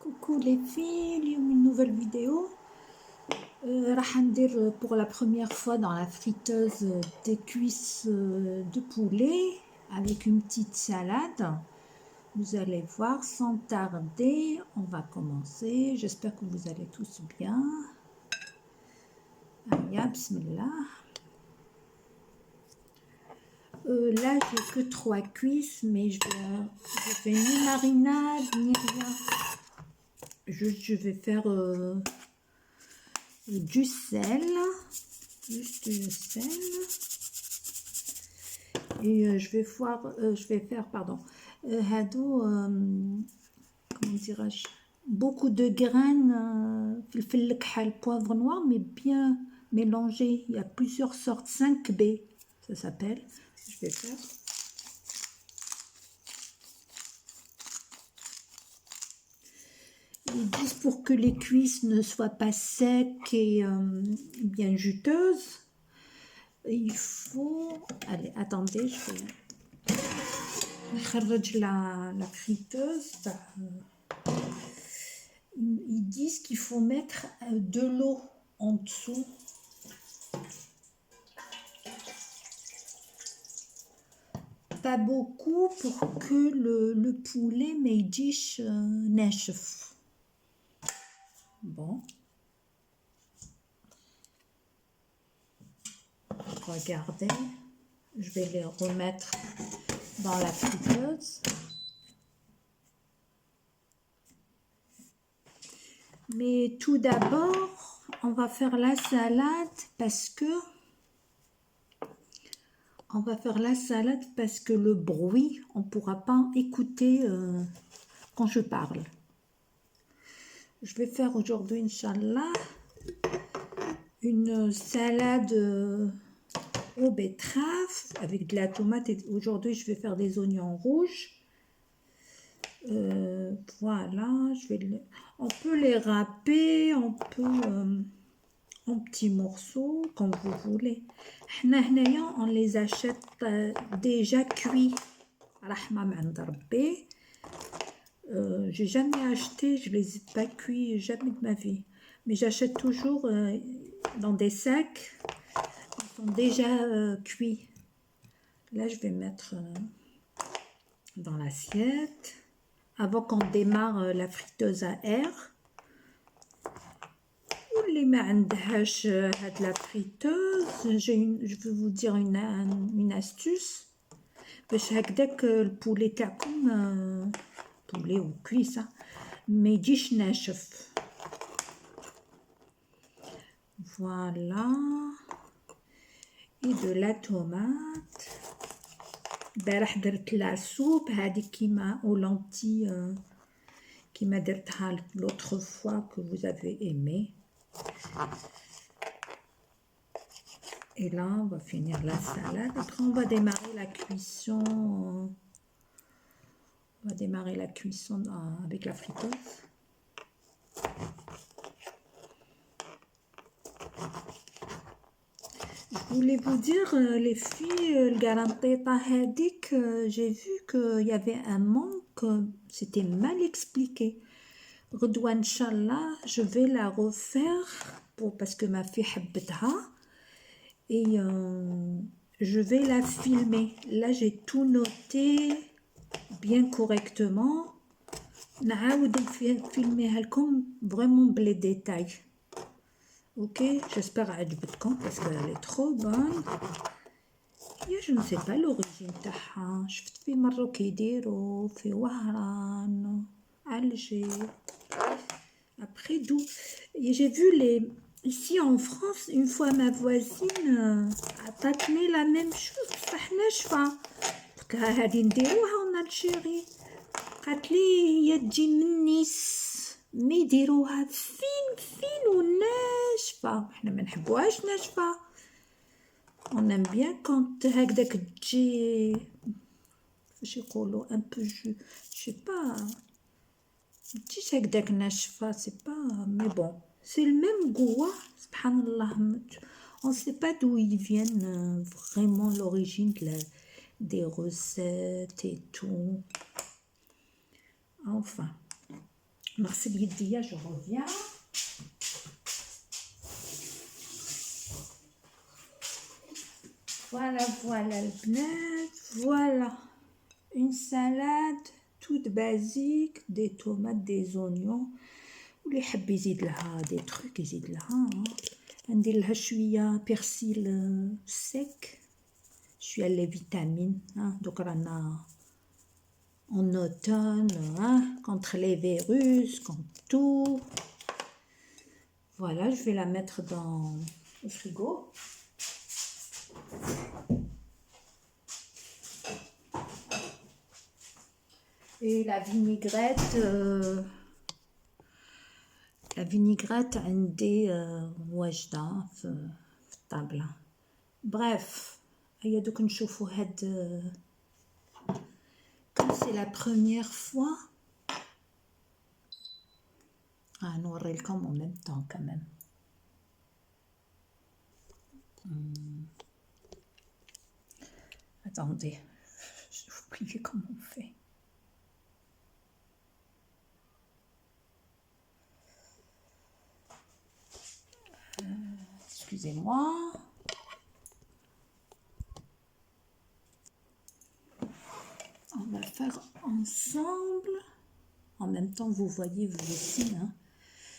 Coucou les filles, une nouvelle vidéo. راح ندير pour la première fois dans la friteuse des cuisses de poulet avec une petite salade. Vous allez voir sans tarder, on va commencer. J'espère que vous allez tous bien. Allez, bismillah. Là, j'ai que 3 cuisses, mais je fais ni marinade ni rien. Juste, je vais faire du sel, juste du sel, et je vais faire, pardon, comment dirais-je, beaucoup de graines, poivre noir, mais bien mélangé. Il y a plusieurs sortes, 5B, ça s'appelle. Je vais faire. Ils disent pour que les cuisses ne soient pas secs et bien juteuses, il faut... Allez, attendez, je vais... la friteuse. Ils disent qu'il faut mettre de l'eau en dessous. Pas beaucoup pour que le poulet ما يجيش ناشف. Bon. Regardez, je vais les remettre dans la friteuse. Mais tout d'abord, on va faire la salade parce que le bruit, on ne pourra pas écouter quand je parle. Je vais faire aujourd'hui, Inch'Allah, une salade aux betteraves avec de la tomate. Et aujourd'hui, je vais faire des oignons rouges. Voilà, on peut les râper, on peut en petits morceaux, comme vous voulez. On les achète déjà cuits. J'ai jamais acheté, je les ai pas cuits jamais de ma vie. Mais j'achète toujours dans des sacs, ils sont déjà cuits. Là, je vais mettre dans l'assiette. Avant qu'on démarre la friteuse à air. اللي ما عندهاش هاد la friteuse, je vais vous dire une astuce باش هكداك البولي تاعكم poulet ou cuisse ما يجيش ناشف. Voilà, et de la tomate. البارح درت لا سوب هذه كيما aux lentilles كيما درتها l'autre fois que vous avez aimé. Et là, on va finir la salade. Après, on va démarrer la cuisson. On va démarrer la cuisson avec la friteuse. Je voulais vous dire, les filles, le garanteta hadik, j'ai vu qu'il y avait un manque, c'était mal expliqué. Redouane, Inch'Allah, je vais la refaire parce que ma fille habitera. Et je vais la filmer. Là, j'ai tout noté bien correctement. نعاود filmer لكم vraiment les détails. Ok, j'espère عجبتكم parce qu'elle est trop bonne. Je ne sais pas l'origine تاعها. شفت في مرة كيديروا في وهران Alger. Après d'où j'ai vu ici en France, une fois ma voisine a tatmé la même chose. صح ناشفة. هذه نديروها en Algérie. قالت لي هي تجي من نيس مي يديروها فين وناشفة. احنا ما نحبوهاش ناشفة. on aime bien quand هكداك تجي فاش يقولوا un peu je sais pas تجيش هكداك ناشفة. c'est pas mais bon c'est le même goût. Subhanallah, on ne sait pas d'où ils viennent vraiment l'origine des recettes et tout. Enfin, نغسل يديا je reviens. Voilà, voilà le bnat, voilà une salade toute basique, des tomates, des oignons. واللي يحب يزيد لها des trucs يزيد لها. ندير لها شويه بيرسيل سيك شويه لي فيتامين. دوك رانا en automne, contre les virus, contre tout. Voilà, je vais la mettre dans le frigo. Et la vinaigrette عندي واجدة في الطابلة. بريف هيا دوك نشوفوا هاد comme c'est la première fois. نوريلكم en même temps quand même. Attendez, j'ai oublié comment on fait. Excusez-moi. On va faire ensemble. En même temps, vous voyez vous aussi.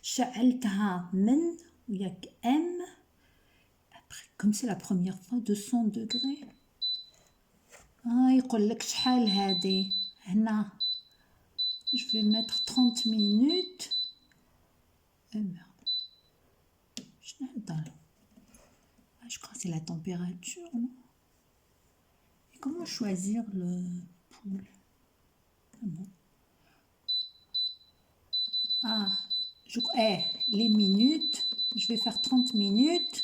شعلتها من وياك M. Après, comme c'est la première fois, 200 degrés. يقول لك شحال هادي هنا. Je vais mettre 30 minutes. Merde. Je crois que c'est la température, non? Et comment choisir le pool? Bon. Les minutes. Je vais faire 30 minutes.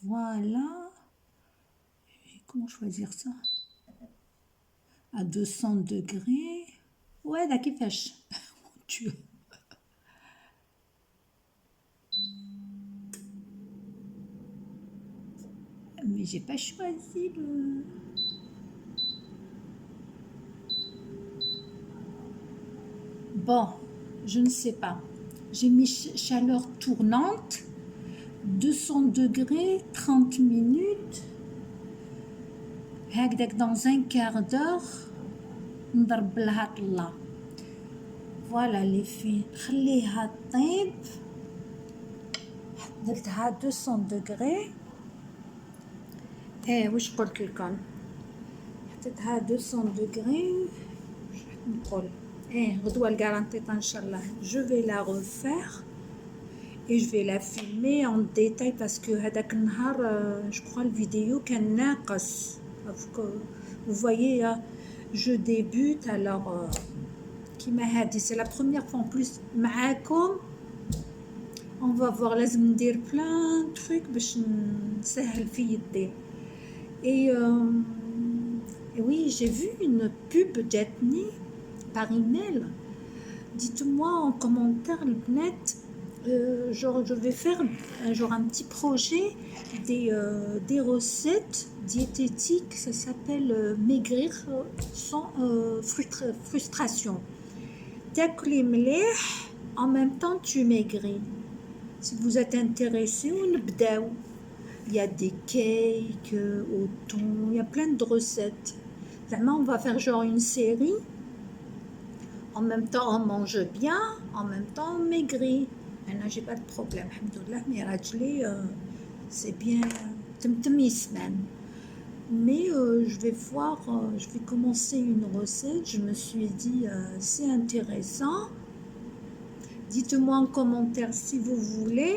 Voilà. Et comment choisir ça? À 200 degrés. Ouais, là, qui fâche. Mon Dieu. Mais j'ai pas choisi le... Bon, je ne sais pas. J'ai mis chaleur tournante, 200 degrés, 30 minutes. Dans un quart d'heure, نضرب لها طلة. Voilà les filles. خليها طيب. درتها 200 degrés. واش قلت لكم؟ حطيتها 200 degrés. نقول غدوة الكارانتيطة ان شاء الله. Je vais la refaire et je vais la filmer en détail parce que هذاك النهار je crois le vidéo كان ناقص. Vous voyez, je débute alors كيما هادي c'est la première fois en plus معاكم. On va voir, لازم ندير plein de trucs باش نسهل في يدي. Et oui, j'ai vu une pub d'Ethnie par email. Dites-moi en commentaire le net, genre je vais faire un petit projet des recettes diététiques. Ça s'appelle maigrir sans frustration. تاكلي مليح en même temps tu maigris. Si vous êtes intéressé, ونبداو. Il y a des cakes au thon, il y a plein de recettes. Vraiment, on va faire genre une série. En même temps, on mange bien, en même temps, on maigrit. Là, j'ai pas de problème. Alhamdoulilah, mais rajli, c'est bien. Mais je vais voir, je vais commencer une recette. Je me suis dit, c'est intéressant. Dites-moi en commentaire si vous voulez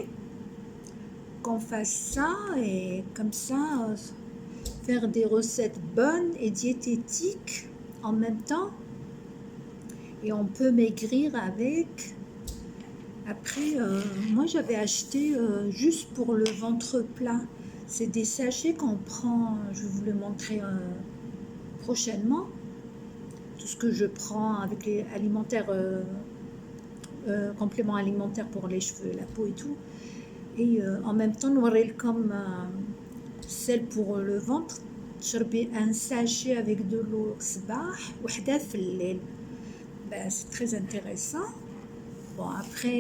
qu'on fasse ça et comme ça faire des recettes bonnes et diététiques en même temps et on peut maigrir avec. Après moi j'avais acheté juste pour le ventre plat, c'est des sachets qu'on prend, je vais vous le montrer prochainement, tout ce que je prends avec les alimentaires compléments alimentaires pour les cheveux, la peau et tout. Et en même temps comme celle pour le ventre, تشربي un sachet avec de l'eau صباح وحده في الليل. Ben, c'est très intéressant. Bon, après,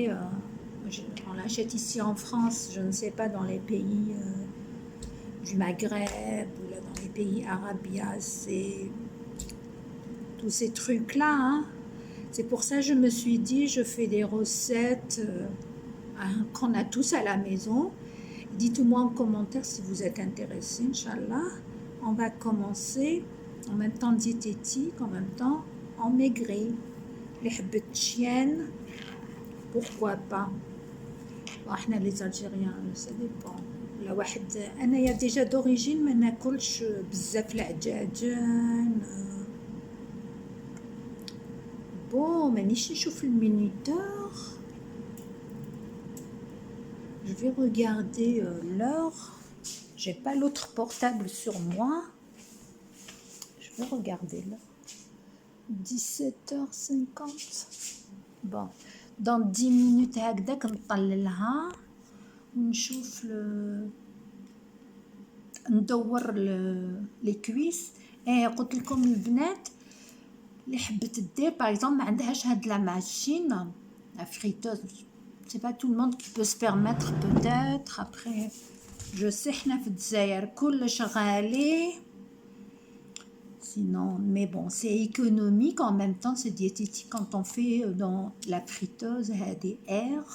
on l'achète ici en France, je ne sais pas dans les pays du Maghreb ou là, dans les pays arabes, c'est tous ces trucs-là, hein. C'est pour ça que je me suis dit, je fais des recettes hein, qu'on a tous à la maison. Dites-moi en commentaire si vous êtes intéressés, Inch'Allah. On va commencer en même temps diététique, en même temps en maigri. Les حبة chiennes, pourquoi pas. Bon, احنا les Algériens, ça dépend. لا واحد انايا ديجا d'origine ما ناكلش بزاف العجاجين. Bon, مانيش نشوف المينيتور. Je vais regarder l'heure. J'ai pas l'autre portable sur moi. Je vais regarder l'heure. 17h50. Bon, dans 10 minutes هكذاك نطللها ونشوف ندور لي كويس. قلت لكم البنات اللي حبت دير باغ اكزومبل ما عندهاش هاد لا ماشين لا فريتوز. C'est pas tout le monde qui peut se permettre peut-être. Après, je sais حنا في الجزائر كلش غالي. Sinon, mais bon, c'est économique en même temps, c'est diététique quand on fait dans la friteuse des airs.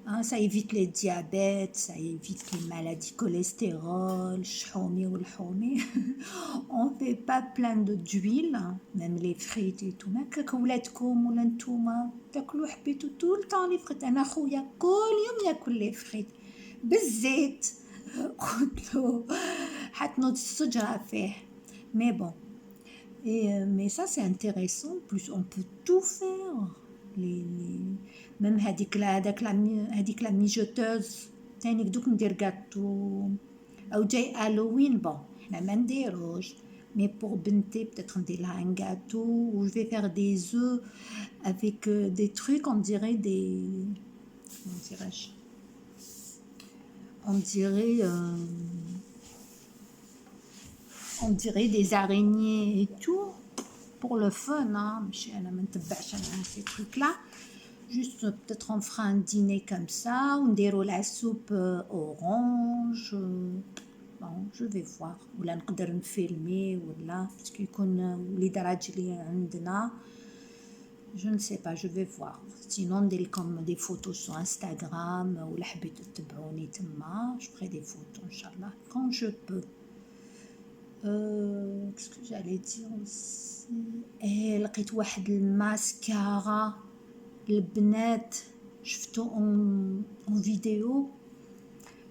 Hein, ça évite les diabètes, ça évite les maladies cholestérol, chhoumi ou l'houmi. On fait pas plein d'huile, hein, même les frites et tout. ما كولاتكم ولا نتوما تاكلوا حبيتوا tout le temps les frites. انا خويا كل يوم ياكل لي فريت بالزيت. قلت له حتنوض الشجره فيه. Mais bon, mais ça c'est intéressant. Plus on peut tout faire. Même هذيك لا ميجوتوز تاني دوك ندير gâteau او جاي هالوين. bon حنا ما نديروش mais pour بنتي peut-être ندير لها un gâteau où je vais faire des œufs avec des trucs on dirait des comment dirais-je, on dirait des araignées et tout pour le fun, hein. انا ما نتبعش انا ces trucs là. Juste peut-être on fera un dîner comme ça, on déroule la soupe orange. Bon, je vais voir. ولا نقدر نفيلمي ولا باسكو يكون وليد راجلي عندنا. Je ne sais pas, je vais voir. Sinon ندير comme des photos sur Instagram ولا حبيتوا تتبعوني تما. Je ferai des photos Inch'Allah quand je peux. Qu'est-ce que j'allais dire aussi. لقيت واحد الماسكارا البنات شفتو en vidéo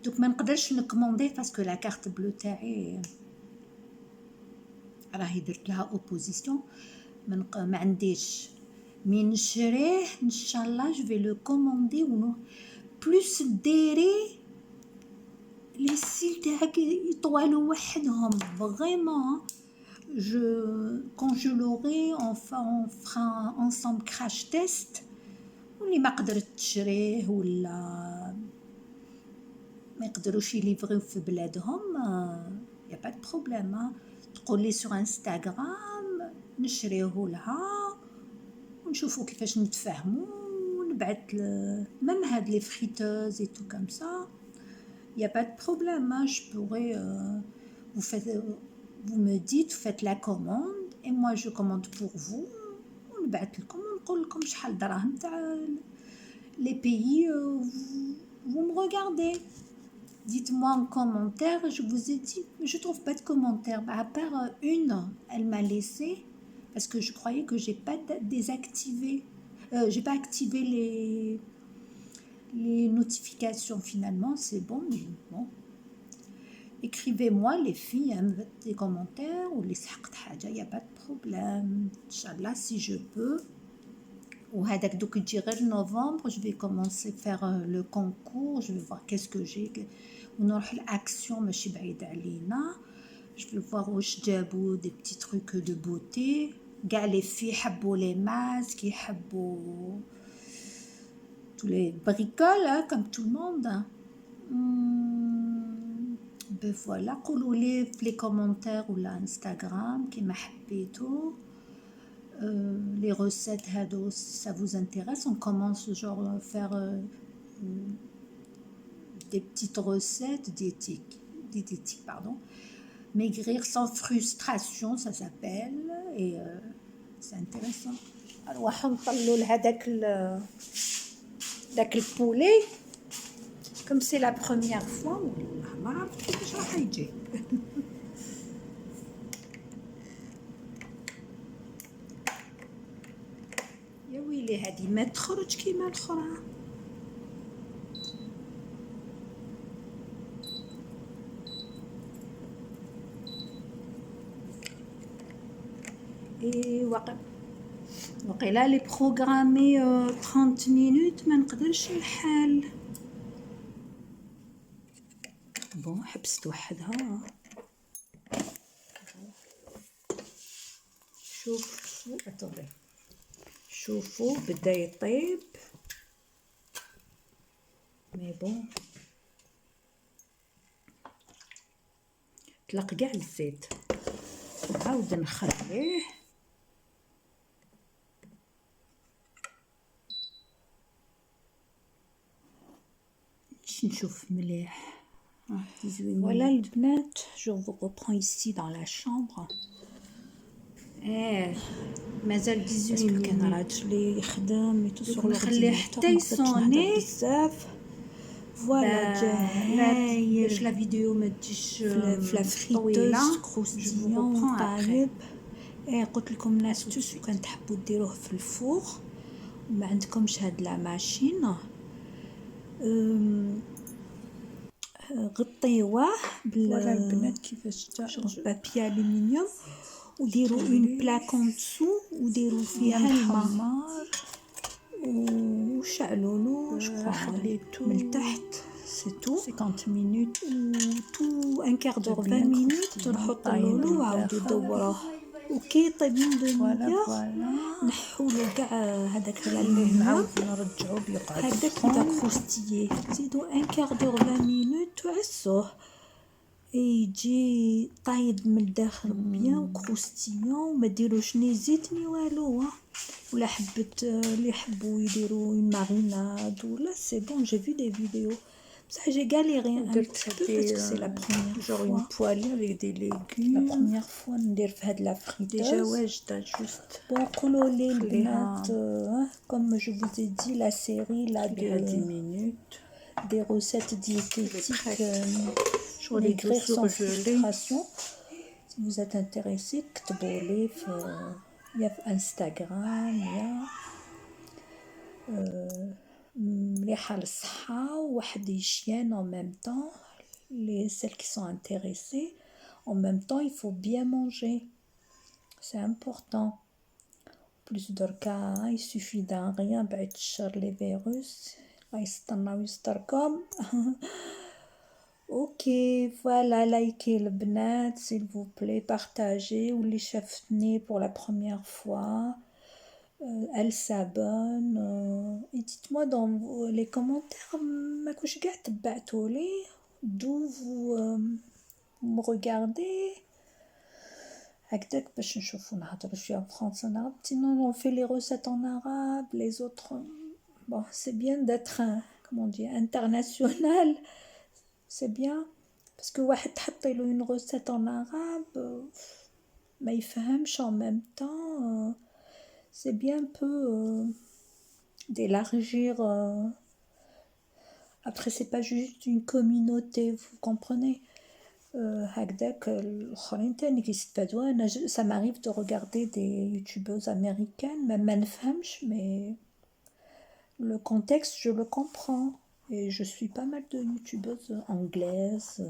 دوك ما نقدرش نكومونديه باسكو لا كارت بلو تاعي راهي درت لها اوبوزيسيون ما عنديش مي نشريه ان شاء الله. جو في لو كوموندي و بلوس ديري لي سيل تاعك يطوالوا وحدهم فريمون. quand je l'aurai on fera ensemble crash test. واللي ما قدرت تشريه ولا ما يقدروش يليفريو في بلادهم يا با دو بروبليم. تقول لي سور انستغرام نشريه لها ونشوفوا كيفاش نتفاهموا ونبعث ميم هاد لي فريتوز اي تو كوم سا يا با دو بروبليم. je pourrais vous me dites vous faites la commande et moi je commande pour vous ونبعث لكم ونقول لكم شحال دراهم تاع les pays vous me regardez. Dites-moi en commentaire. Je vous ai dit, je trouve pas de commentaires à part une. Elle m'a laissé parce que je croyais que j'ai pas désactivé, j'ai pas activé les notifications. Finalement c'est bon, mais bon. Écrivez-moi les filles des commentaires ou les سحقت حاجة, y a pas de problème. Inch'Allah si je peux. وهذاك دوك يجي غير نوفمبر je vais commencer faire le concours. je vais voir qu'est-ce que j'ai ونروح l'action ماشي بعيد علينا. je vais voir واش جابوا des petits trucs de beauté. كاع les filles حبوا les masques يحبوا tous les bricoles hein, comme tout le monde. ben voilà. قولوا لي في les commentaires ولا Instagram كيما حبيتوا. les recettes hado, si ça vous intéresse, on commence genre à faire des petites recettes diététiques, pardon. Maigrir sans frustration, ça s'appelle, et c'est intéressant. Alors, نطلوا لهداك داك البولي comme c'est la première fois والله ما عرفت كيفاش راح يجي. يا ويلي هذه ما تخرج كيما الاخرى. اي وقيلا لي بروغرامي 30 مينوت ما نقدرش الحال. بون حبست وحدها. شوفوا اتوبي شوفوا بدا يطيب مي بون طلق كاع الزيت نعاود نخليه نشوف مليح. Voilà le bnat, je vous reprends ici dans la chambre. مازال 18 كان راجلي يخدم يتصل نخليه حتى يصوني بزاف. فوالا جاهز باش لا فيديو ما تجيش في لا فريتوز كروستيون طايب. قلت لكم ناس توس كان تحبوا ديروه في الفور وما عندكمش هاد لا ماشين غطيوه ولا البنات كيفاش بابي الومنيوم وديروا اون بلاك اون دسو وديروا فيها الماء وشعلوا له خليتو من تحت سي تو 50 مينوت تو ان كار دور 20 مينوت نحطوا له وعاودوا يدوروه وكي طيب من دمية نحولو كاع هذاك اللي نعاود نرجعو بيقعد هذاك بدا كروستيي زيدو ان كار دور 20 مينوت وعسوه يجي طايب من الداخل بيان وكروستيون وما ديروش ني زيت ني والو. ولا حبت اللي يحبوا يديروا ماريناد ولا سي بون جي في دي فيديو بصح جي غاليري ان بو باسكو سي لا بروميير جور اون بوالي افيك دي ليغوم لا بروميير فوا ندير في هاد لا فريتوز ديجا واجده جوست. بون قولوا لي البنات comme je vous ai dit la série là de 10 minutes des recettes diététiques sur les maigrir sans surgelés. frustration. Si vous êtes intéressé كتبوا لي يا في انستغرام يا مليحة للصحة وواحد يشيان en même temps celles qui sont intéressées en même temps il faut bien manger, c'est important. plus دركا il suffit d'un rien بعد الشر les virus الله يسترنا ويستركم. Ok, voilà, likez le bnat, s'il vous plaît, partagez, ou les chaftenez pour la première fois, elle s'abonne, et dites-moi dans les commentaires, ma couche gâte, d'où vous me regardez. هكذاك باش نشوفو نهضرو شوية en français en arabe, sinon on fait les recettes en arabe, les autres, bon, c'est bien d'être, comment on dit, international. C'est bien parce que واحد تحطي له une recette en arabe ما يفهمش en même temps c'est bien un peu d'élargir après c'est pas juste une communauté vous comprenez هكذاك الآخرين تاني كيستفادوا. أنا ça m'arrive de regarder des youtubeuses américaines même ما نفهمش mais le contexte je le comprends. Et je suis pas mal de youtubeuses anglaises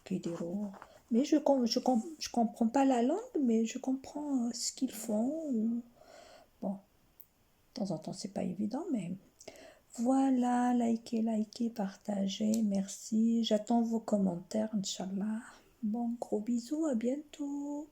qui diront mais je comprends pas la langue mais je comprends ce qu'ils font bon de temps en temps c'est pas évident mais voilà, likez, partagez, merci, j'attends vos commentaires Inch'Allah. Bon, gros bisous, à bientôt.